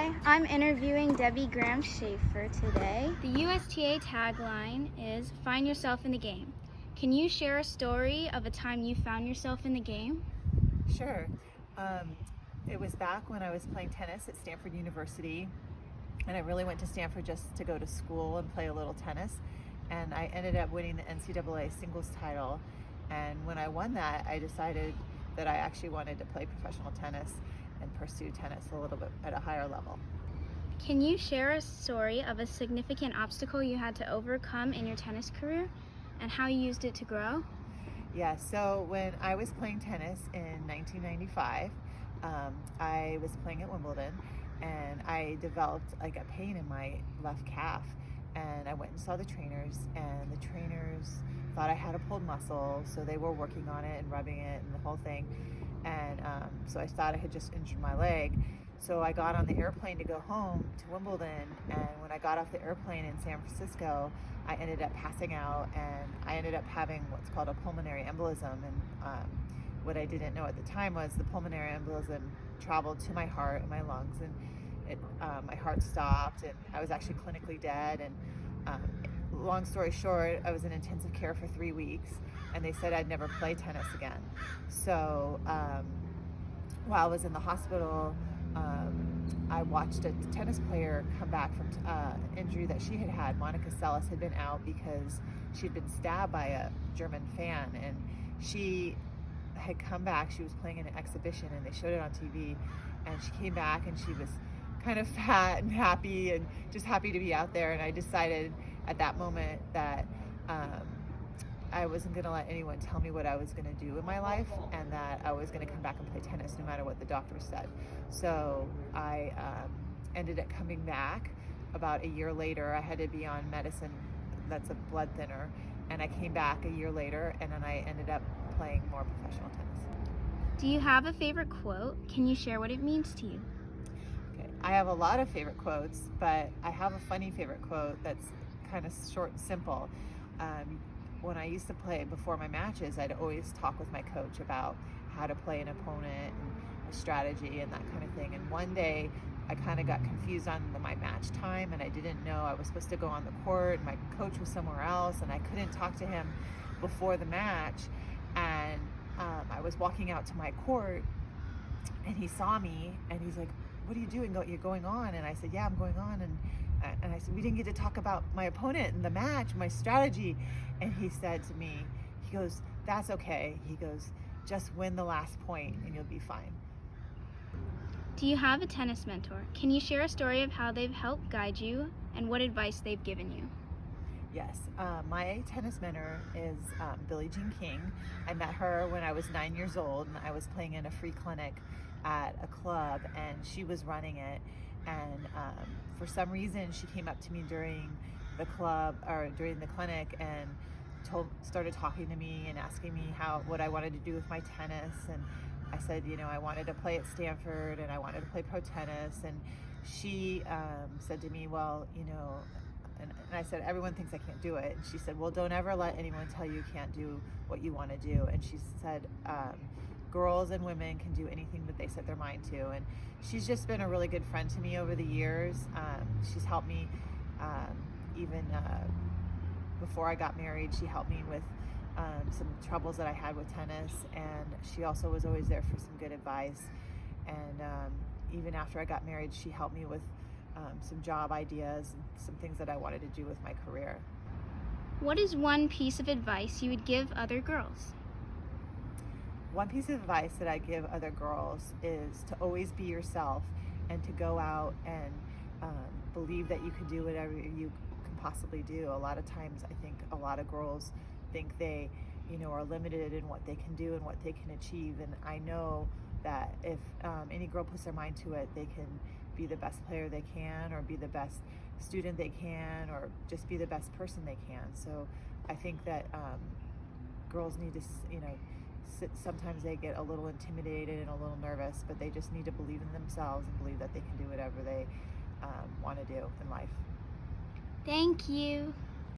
Hi, I'm interviewing Debbie Graham Shaffer today. The USTA tagline is "Find yourself in the game." Can you share a story of a time you found yourself in the game? Sure. It was back when I was playing tennis at Stanford University, and I really went to Stanford just to go to school and play a little tennis. And I ended up winning the NCAA singles title. And when I won that, I decided that I actually wanted to play professional tennis and pursue tennis a little bit at a higher level. Can you share a story of a significant obstacle you had to overcome in your tennis career and how you used it to grow? Yeah, so when I was playing tennis in 1995, I was playing at Wimbledon, and I developed like a pain in my left calf. And I went and saw the trainers, and the trainers thought I had a pulled muscle, so they were working on it and rubbing it and the whole thing. And so I thought I had just injured my leg. So I got on the airplane to go home to Wimbledon, and when I got off the airplane in San Francisco, I ended up passing out, and I ended up having what's called a pulmonary embolism. And what I didn't know at the time was the pulmonary embolism traveled to my heart and my lungs, and my heart stopped, and I was actually clinically dead. And long story short, I was in intensive care for 3 weeks, and they said I'd never play tennis again. So while I was in the hospital, I watched a tennis player come back from injury that she had had. Monica Seles had been out because she'd been stabbed by a German fan, and she had come back. She was playing in an exhibition, and they showed it on TV, and she came back, and she was kind of fat and happy, and just happy to be out there. And I decided at that moment that I wasn't going to let anyone tell me what I was going to do in my life, and that I was going to come back and play tennis no matter what the doctor said. So I ended up coming back about a year later. I had to be on medicine that's a blood thinner, and I came back a year later, and then I ended up playing more professional tennis. Do you have a favorite quote? Can you share what it means to you? Okay. I have a lot of favorite quotes, but I have a funny favorite quote that's kind of short and simple. When I used to play before my matches, I'd always talk with my coach about how to play an opponent and a strategy and that kind of thing. And one day I kind of got confused on my match time, and I didn't know I was supposed to go on the court. My coach was somewhere else, and I couldn't talk to him before the match. And I was walking out to my court, and he saw me, and he's like, "What are you doing? You're going on?" And I said, "Yeah, I'm going on." And I said, "We didn't get to talk about my opponent and the match, my strategy." And he said to me, he goes, "That's okay." He goes, "Just win the last point and you'll be fine." Do you have a tennis mentor? Can you share a story of how they've helped guide you and what advice they've given you? Yes, my tennis mentor is Billie Jean King. I met her when I was 9 years old, and I was playing in a free clinic at a club, and she was running it. And for some reason, she came up to me during the club or during the clinic and started talking to me and asking me what I wanted to do with my tennis. And I said, I wanted to play at Stanford, and I wanted to play pro tennis. And she said to me, well, and I said, everyone thinks I can't do it. And she said, well, don't ever let anyone tell you can't do what you want to do. And she said, girls and women can do anything that they set their mind to. And she's just been a really good friend to me over the years. She's helped me even before I got married. She helped me with some troubles that I had with tennis. And she also was always there for some good advice. And even after I got married, she helped me with some job ideas and some things that I wanted to do with my career. What is one piece of advice you would give other girls? One piece of advice that I give other girls is to always be yourself, and to go out and believe that you can do whatever you can possibly do. A lot of times I think a lot of girls think they are limited in what they can do and what they can achieve. And I know that if any girl puts their mind to it, they can be the best player they can, or be the best student they can, or just be the best person they can. So I think that girls need to, sometimes they get a little intimidated and a little nervous, but they just need to believe in themselves and believe that they can do whatever they want to do in life. Thank you.